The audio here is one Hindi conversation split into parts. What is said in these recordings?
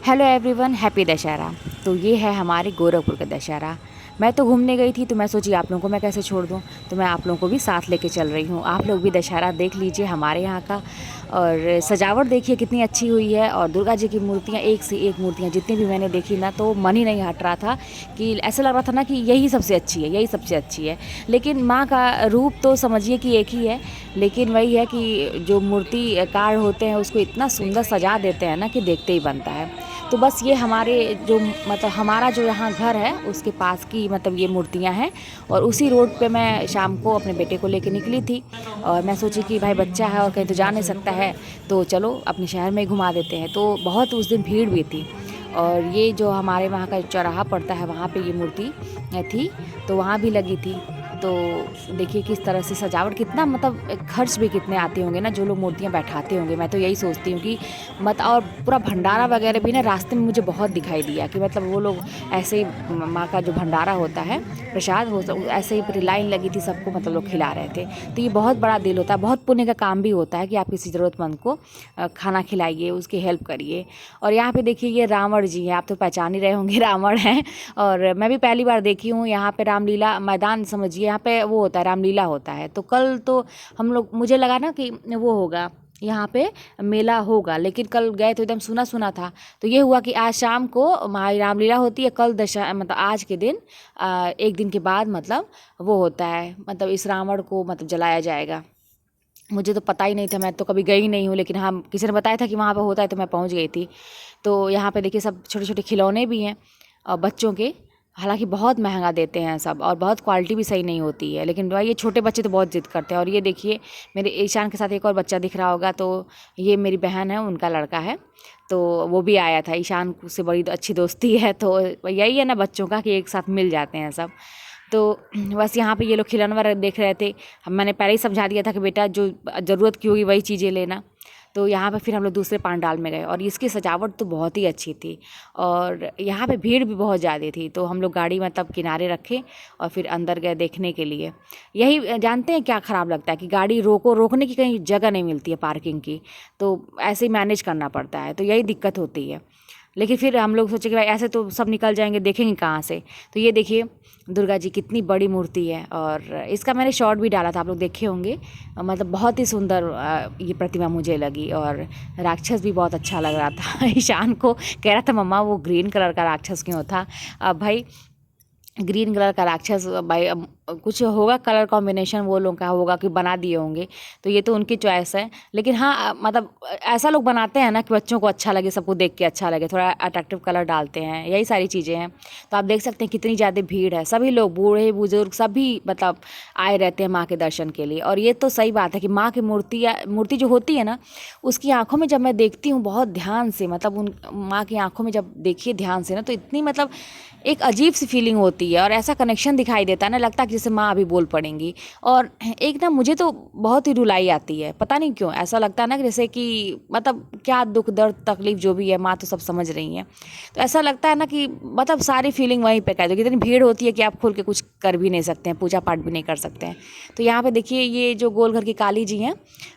Hello everyone, happy Dussehra. तो ये है हमारे गोरखपुर का दशहरा। मैं तो घूमने गई थी तो मैं सोची आप लोगों को मैं कैसे छोड़ दूँ, तो मैं आप लोगों को भी साथ लेके चल रही हूँ। आप लोग भी दशहरा देख लीजिए हमारे यहाँ का। और सजावट देखिए कितनी अच्छी हुई है। और दुर्गा जी की मूर्तियाँ एक से एक मूर्तियाँ जितनी भी मैंने देखी ना, तो मन ही नहीं हट रहा था कि ऐसा लग रहा था ना कि यही सबसे अच्छी है, यही सबसे अच्छी है। लेकिन माँ का रूप तो समझिए कि एक ही है, लेकिन वही है कि जो मूर्तिकार होते हैं उसको इतना सुंदर सजा देते हैं ना कि देखते ही बनता है। तो बस ये हमारे जो मतलब हमारा जो यहाँ घर है उसके पास की मतलब ये मूर्तियाँ हैं। और उसी रोड पे मैं शाम को अपने बेटे को लेके निकली थी। और मैं सोची कि भाई बच्चा है और कहीं तो जा नहीं सकता है, तो चलो अपने शहर में ही घुमा देते हैं। तो बहुत उस दिन भीड़ भी थी। और ये जो हमारे वहाँ का चौराहा पड़ता है वहाँ पे ये मूर्ति थी, तो वहाँ भी लगी थी। तो देखिए किस तरह से सजावट, कितना मतलब खर्च भी कितने आते होंगे ना जो लोग मूर्तियाँ बैठाते होंगे। मैं तो यही सोचती हूँ कि और पूरा भंडारा वगैरह भी ना रास्ते में मुझे बहुत दिखाई दिया कि मतलब वो लोग ऐसे ही माँ का जो भंडारा होता है प्रसाद वो ऐसे ही पूरी लाइन लगी थी, सबको मतलब लोग खिला रहे थे। तो ये बहुत बड़ा दिल होता है, बहुत पुण्य का काम भी होता है कि आप किसी ज़रूरतमंद को खाना खिलाइए, उसकी हेल्प करिए। और यहाँ पे देखिए ये रावण जी हैं, आप तो पहचान ही रहे होंगे रावण हैं। और मैं भी पहली बार देखी हूँ यहाँ पे रामलीला मैदान समझिए, यहाँ पे वो होता है रामलीला होता है। तो कल तो हम लोग, मुझे लगा ना कि वो होगा यहाँ पे मेला होगा, लेकिन कल गए तो एकदम सुना सुना था। तो ये हुआ कि आज शाम को हमारी रामलीला होती है, कल दशहरा मतलब आज के दिन एक दिन के बाद मतलब वो होता है, मतलब इस रावण को मतलब जलाया जाएगा। मुझे तो पता ही नहीं था, मैं तो कभी गई नहीं हूँ, लेकिन हाँ किसी ने बताया था कि वहाँ पे होता है तो मैं पहुँच गई थी। तो यहाँ पे देखिए सब छोटे छोटे खिलौने भी हैं और बच्चों के, हालांकि बहुत महंगा देते हैं सब और बहुत क्वालिटी भी सही नहीं होती है। लेकिन भाई ये छोटे बच्चे तो बहुत ज़िद करते हैं। और ये देखिए मेरे ईशान के साथ एक और बच्चा दिख रहा होगा, तो ये मेरी बहन है, उनका लड़का है। तो वो भी आया था, ईशान से बड़ी अच्छी दोस्ती है। तो यही है ना बच्चों का कि एक साथ मिल जाते हैं सब। तो बस यहाँ पे ये लोग खिलौना वगैरह देख रहे थे। मैंने पहले ही समझा दिया था कि बेटा जो ज़रूरत की होगी वही चीज़ें लेना। तो यहाँ पे फिर हम लोग दूसरे पंडाल में गए और इसकी सजावट तो बहुत ही अच्छी थी। और यहाँ पे भीड़ भी बहुत ज़्यादा थी, तो हम लोग गाड़ी मतलब किनारे रखे और फिर अंदर गए देखने के लिए। यही जानते हैं क्या ख़राब लगता है कि गाड़ी रोकने की कहीं जगह नहीं मिलती है पार्किंग की, तो ऐसे ही मैनेज करना पड़ता है, तो यही दिक्कत होती है। लेकिन फिर हम लोग सोचे कि भाई ऐसे तो सब निकल जाएंगे, देखेंगे कहाँ से। तो ये देखिए दुर्गा जी कितनी बड़ी मूर्ति है। और इसका मैंने शॉर्ट भी डाला था, आप लोग देखे होंगे। मतलब बहुत ही सुंदर ये प्रतिमा मुझे लगी। और राक्षस भी बहुत अच्छा लग रहा था ईशान को कह रहा था मम्मा वो ग्रीन कलर का राक्षस क्यों था। अब भाई ग्रीन कलर का राक्षस भाई अब कुछ होगा, कलर कॉम्बिनेशन वो लोग का होगा कि बना दिए होंगे, तो ये तो उनकी चॉइस है। लेकिन हाँ मतलब ऐसा लोग बनाते हैं ना कि बच्चों को अच्छा लगे, सबको देख के अच्छा लगे, थोड़ा अट्रैक्टिव कलर डालते हैं, यही सारी चीज़ें हैं। तो आप देख सकते हैं कितनी ज़्यादा भीड़ है, सभी लोग बूढ़े बुजुर्ग सभी मतलब आए रहते हैं माँ के दर्शन के लिए। और ये तो सही बात है कि माँ की मूर्ति जो होती है ना, उसकी आँखों में जब मैं देखती हूँ बहुत ध्यान से, मतलब उन माँ की आँखों में जब देखिए ध्यान से ना, तो इतनी मतलब एक अजीब सी फीलिंग होती है और ऐसा कनेक्शन दिखाई देता है ना, लगता है कि जैसे माँ अभी बोल पड़ेंगी। और एक ना मुझे तो बहुत ही रुलाई आती है, पता नहीं क्यों ऐसा लगता है ना कि जैसे कि मतलब क्या दुख दर्द तकलीफ जो भी है माँ तो सब समझ रही हैं। तो ऐसा लगता है ना कि मतलब सारी फीलिंग वहीं पे कह दो, इतनी भीड़ होती है कि आप खुल के कुछ कर भी नहीं सकते हैं, पूजा पाठ भी नहीं कर सकते हैं। तो यहाँ पे देखिए ये जो गोलघर की काली जी हैं,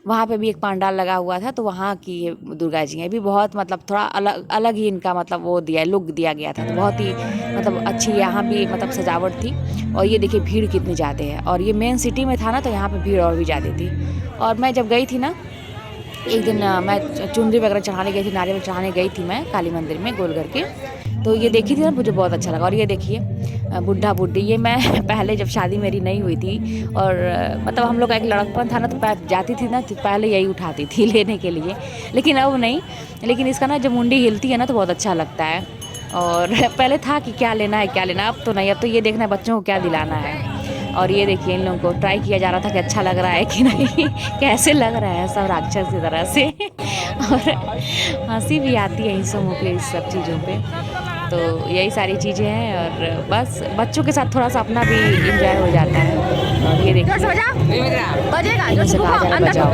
वहाँ पे भी एक पंडाल लगा हुआ था, तो वहाँ की ये दुर्गा जी हैं भी बहुत मतलब थोड़ा अलग अलग ही इनका मतलब वो दिया लुक दिया गया था। तो बहुत ही मतलब अच्छी यहाँ भी मतलब सजावट थी। और ये देखिए भीड़ कितनी ज़्यादा है, और ये मेन सिटी में था ना, तो यहाँ पे भीड़ और भी ज़्यादा थी। और मैं जब गई थी ना एक दिन, मैं चुनरी वगैरह चढ़ाने गई थी, नारियल चढ़ाने गई थी मैं काली मंदिर में गोलघर के। तो ये देखी थी ना, मुझे बहुत अच्छा लगा। और ये देखिए बुढ़ा बुढ़ी, ये मैं पहले जब शादी मेरी नहीं हुई थी और मतलब हम लोग का एक लड़कपन था ना, तो जाती थी ना तो पहले यही उठाती थी लेने के लिए, लेकिन अब नहीं। लेकिन इसका ना जब मुंडी हिलती है ना तो बहुत अच्छा लगता है। और पहले था कि क्या लेना है क्या लेना, अब तो नहीं, अब तो ये देखना है बच्चों को क्या दिलाना है। और ये देखिए इन लोगों को ट्राई किया जा रहा था कि अच्छा लग रहा है कि नहीं कैसे लग रहा है सब राक्षस की तरह से और हंसी भी आती है इन सबों पे, इस सब चीज़ों पे। तो यही सारी चीज़ें हैं और बस बच्चों के साथ थोड़ा सा अपना भी इंजॉय हो जाता है। और ये देखिए इनसे कहा जा रहा है बजाओ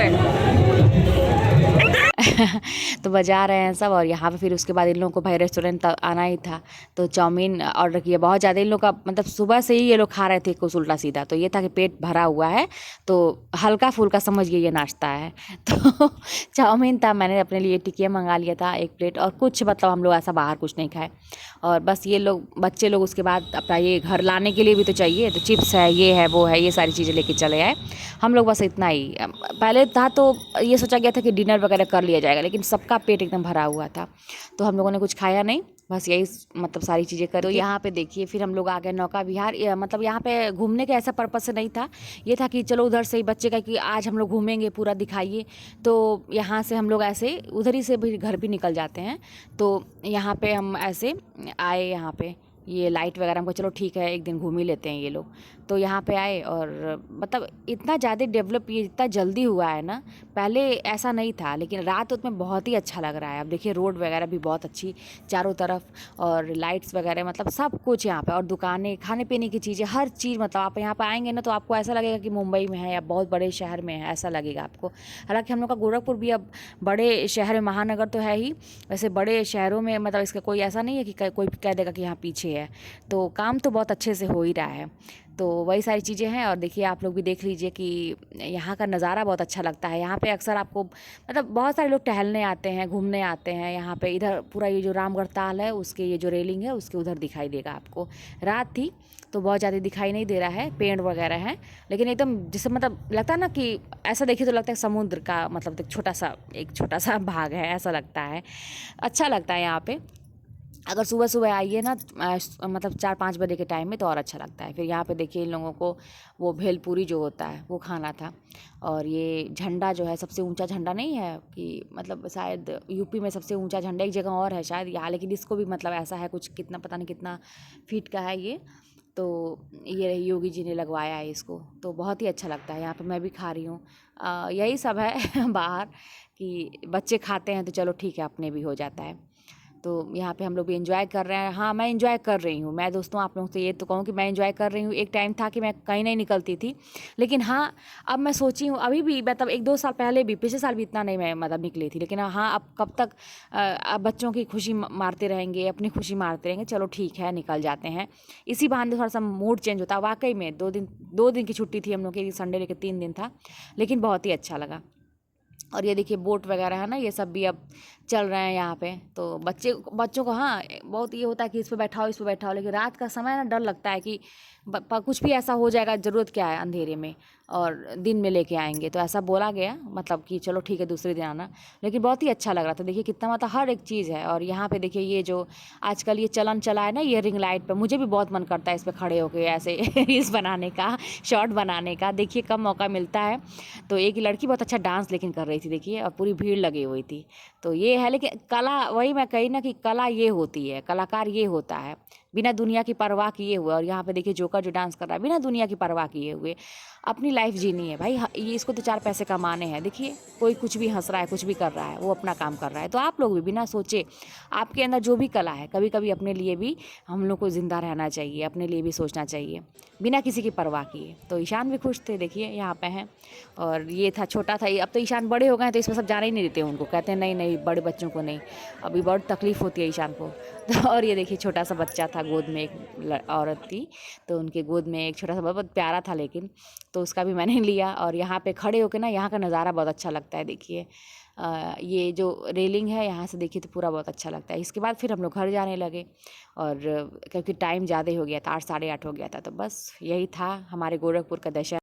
तो बजा रहे हैं सब। और यहाँ पे फिर उसके बाद इन लोगों को भाई रेस्टोरेंट आना ही था, तो चाउमीन ऑर्डर किया। बहुत ज़्यादा इन लोग का मतलब सुबह से ही ये लोग खा रहे थे कुछ उल्टा सीधा, तो ये था कि पेट भरा हुआ है तो हल्का फुल्का समझिए ये नाश्ता है। तो चाउमीन था, मैंने अपने लिए टिकिया मंगा लिया था 1 प्लेट, और कुछ मतलब हम लोग ऐसा बाहर कुछ नहीं खाए। और बस ये लोग बच्चे लोग उसके बाद अपना ये घर लाने के लिए भी तो चाहिए, तो चिप्स है, ये है, वो है, ये सारी चीज़ें लेके चले आए। हम लोग बस इतना ही। पहले था तो ये सोचा गया था कि डिनर वगैरह कर लिया जाएगा, लेकिन सबका पेट एकदम भरा हुआ था, तो हम लोगों ने कुछ खाया नहीं, बस यही मतलब सारी चीज़ें कर। तो यहाँ पे देखिए फिर हम लोग आ गए नौका विहार। मतलब यहाँ पे घूमने के ऐसा पर्पज़ से नहीं था, ये था कि चलो उधर से ही बच्चे का कि आज हम लोग घूमेंगे पूरा दिखाइए, तो यहाँ से हम लोग ऐसे उधर ही से भी घर भी निकल जाते हैं। तो यहाँ पे हम ऐसे आए, यहाँ पे ये लाइट वगैरह हमको चलो ठीक है एक दिन घूम ही लेते हैं ये लोग। तो यहाँ पे आए और मतलब इतना ज़्यादा डेवलप ये इतना जल्दी हुआ है ना, पहले ऐसा नहीं था, लेकिन रात में बहुत ही अच्छा लग रहा है। अब देखिए रोड वगैरह भी बहुत अच्छी चारों तरफ, और लाइट्स वगैरह मतलब सब कुछ यहाँ पे, और दुकानें, खाने पीने की चीज़ें, हर चीज़। मतलब आप यहाँ पे आएंगे ना तो आपको ऐसा लगेगा कि मुंबई में है या बहुत बड़े शहर में है, ऐसा लगेगा आपको। हालांकि हम लोग का गोरखपुर भी अब बड़े शहर में, महानगर तो है ही, वैसे बड़े शहरों में मतलब इसका कोई ऐसा नहीं है कि कोई कह देगा कि यहाँ पीछे है। तो काम तो बहुत अच्छे से हो ही रहा है। तो वही सारी चीज़ें हैं। और देखिए आप लोग भी देख लीजिए कि यहाँ का नज़ारा बहुत अच्छा लगता है। यहाँ पे अक्सर आपको मतलब बहुत सारे लोग टहलने आते हैं, घूमने आते हैं यहाँ पे। इधर पूरा ये जो रामगढ़ ताल है उसके ये जो रेलिंग है उसके उधर दिखाई देगा आपको। रात थी तो बहुत ज़्यादा दिखाई नहीं दे रहा है, पेड़ वगैरह हैं, लेकिन एकदम जैसे मतलब लगता है ना कि ऐसा देखिए तो लगता है समुद्र का मतलब एक छोटा सा भाग है, ऐसा लगता है। अच्छा लगता है यहाँ पे। अगर सुबह सुबह आइए ना मतलब 4-5 बजे के टाइम में तो और अच्छा लगता है। फिर यहाँ पे देखिए इन लोगों को वो भेलपूरी जो होता है वो खाना था। और ये झंडा जो है सबसे ऊंचा झंडा नहीं है कि मतलब शायद यूपी में सबसे ऊंचा झंडा एक जगह और है शायद यहाँ, लेकिन इसको भी मतलब ऐसा है कुछ कितना पता नहीं कितना फीट का है ये। तो ये योगी जी ने लगवाया है इसको, तो बहुत ही अच्छा लगता है। यहाँ पे मैं भी खा रही हूँ। यही सब है बाहर कि बच्चे खाते हैं तो चलो ठीक है अपने भी हो जाता है। तो यहाँ पे हम लोग भी एंजॉय कर रहे हैं। हाँ मैं एंजॉय कर रही हूँ। मैं दोस्तों आप लोगों से ये तो कहूँ कि मैं एंजॉय कर रही हूँ। एक टाइम था कि मैं कहीं नहीं निकलती थी, लेकिन हाँ अब मैं सोची हूँ अभी भी मतलब 1-2 साल पहले भी, पिछले साल भी इतना नहीं मैं मतलब निकली थी, लेकिन हाँ अब कब तक अब बच्चों की खुशी मारते रहेंगे, अपनी खुशी मारते रहेंगे। चलो ठीक है निकल जाते हैं, इसी बहाने थोड़ा सा मूड चेंज होता है। वाकई में 2 दिन की छुट्टी थी हम लोग की, संडे लेके 3 दिन था, लेकिन बहुत ही अच्छा लगा। और ये देखिए बोट वगैरह है ना, ये सब भी अब चल रहे हैं यहाँ पे। तो बच्चों को हाँ बहुत ये होता है कि इस पे बैठाओ, लेकिन रात का समय ना डर लगता है कि कुछ भी ऐसा हो जाएगा, ज़रूरत क्या है अंधेरे में, और दिन में लेके आएंगे। तो ऐसा बोला गया मतलब कि चलो ठीक है दूसरे दिन आना, लेकिन बहुत ही अच्छा लग रहा था। देखिए कितना मतलब हर एक चीज़ है। और यहाँ पे देखिए ये जो आजकल ये चलन चला है ना ये रिंग लाइट पे, मुझे भी बहुत मन करता है इस पर खड़े होकर ऐसे रील्स बनाने का, शॉर्ट बनाने का। देखिए कम मौका मिलता है। तो एक लड़की बहुत अच्छा डांस लेकिन कर रही थी देखिए, और पूरी भीड़ लगी हुई थी। तो ये है, लेकिन कला वही मैं कही ना कि कला ये होती है, कलाकार ये होता है, बिना दुनिया की परवाह किए हुए। और यहाँ पे देखिए जोकर जो डांस कर रहा है बिना दुनिया की परवाह किए हुए, अपनी लाइफ जीनी है भाई। ये इसको तो 4 पैसे कमाने हैं। देखिए कोई कुछ भी हंस रहा है, कुछ भी कर रहा है, वो अपना काम कर रहा है। तो आप लोग भी बिना सोचे, आपके अंदर जो भी कला है, कभी कभी अपने लिए भी हम लोग को ज़िंदा रहना चाहिए, अपने लिए भी सोचना चाहिए बिना किसी की परवाह किए। तो ईशान भी खुश थे देखिए यहाँ पे हैं। और ये था छोटा था, अब तो ईशान बड़े हो गए हैं तो इसमें सब जाने ही नहीं देते उनको, कहते हैं नहीं नहीं बड़े बच्चों को नहीं, अभी बहुत तकलीफ़ होती है ईशान को। तो और ये देखिए छोटा सा बच्चा था, गोद में एक औरत थी, तो उनके गोद में एक छोटा सा बहुत प्यारा था, लेकिन तो उसका भी मैंने लिया। और यहाँ पे खड़े होकर ना यहाँ का नज़ारा बहुत अच्छा लगता है। देखिए ये जो रेलिंग है यहाँ से देखिए तो पूरा बहुत अच्छा लगता है। इसके बाद फिर हम लोग घर जाने लगे, और क्योंकि टाइम ज़्यादा हो गया था, 8 साढ़े 8 हो गया था। तो बस यही था हमारे गोरखपुर का दशहरा।